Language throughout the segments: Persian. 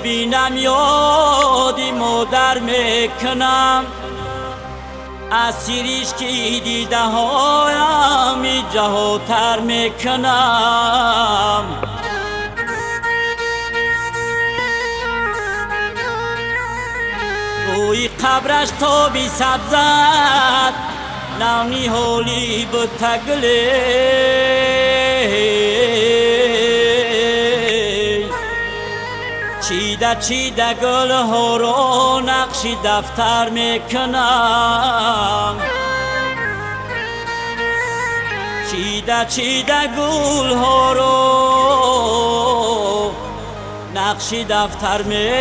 بینم یادی مادر میکنم، اسیریش که دیده هایم جهاتر میکنم. روی قبرش تا بی سبزد نونی حالی بتگلی، چیده چیده گل ها را نقشی دفتر میکنم، چیده چیده گل ها را نقشی دفتر میکنم.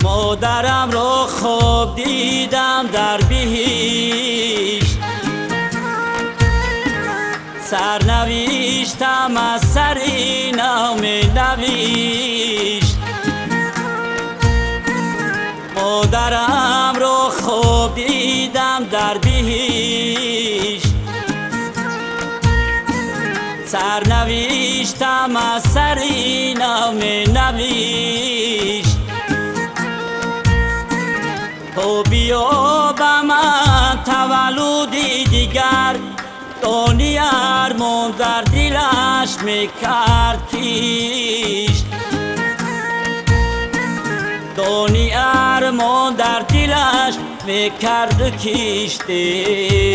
مادرم را خواب دیدم در بهشت، سرنوشتم از سری نام نوشت. مادرم را خواب دیدم در بهشت، سرنوشتم از سری نام نوشت. تو بیا به من تولدی دیگر، دانی ارمان در دلش میکرد کشت، دانی ارمان در دلش میکرد کشتی.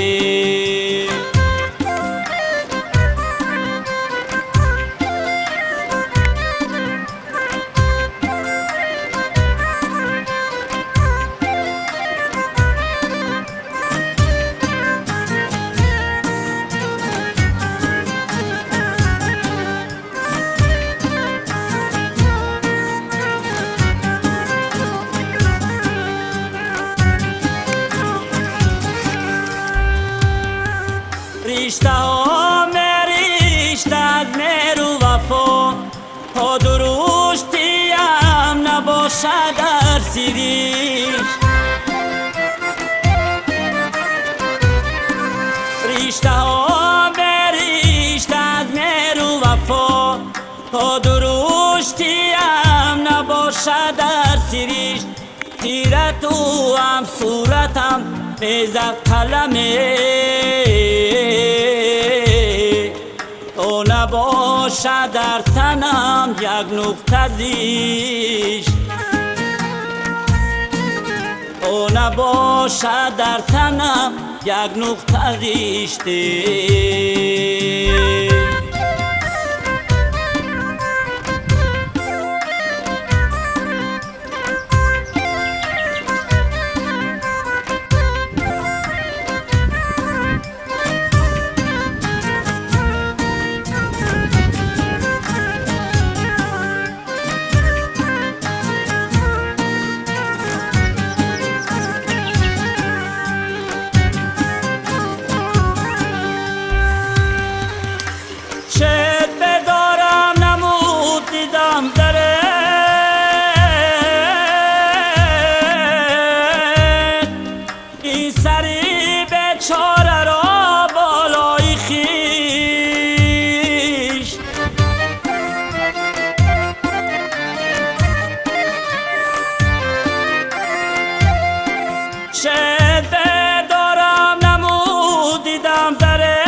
رشته ها میریشت از مهر و وفا، تا درشتیم نباشد در سیریش. رشته ها میریشت از مهر و وفا، تا درشتیم نباشد در سیریش. تیره تو هم صورتم میزد قلمه، تو نباشد در تنم یک نقطه زیش، تو نباشد در تنم یک نقطه زیشتی. چاره را بالای خویش، شد بدارم نمود دیدم دره،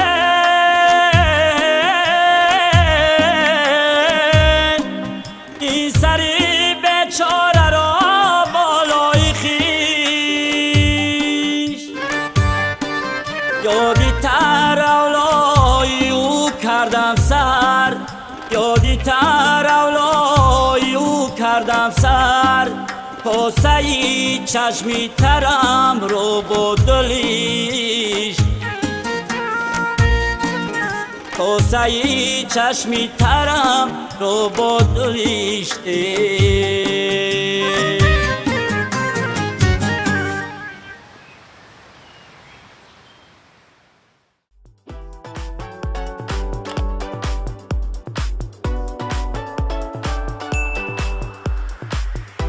این سری بیچاره را بالای خویش. یادی تر اولای او کردم سر، یادی تر اولای او کردم سر، پاسه چشمی ترم رو با دلیش، کوسه چشمی ترم رو بود ریشته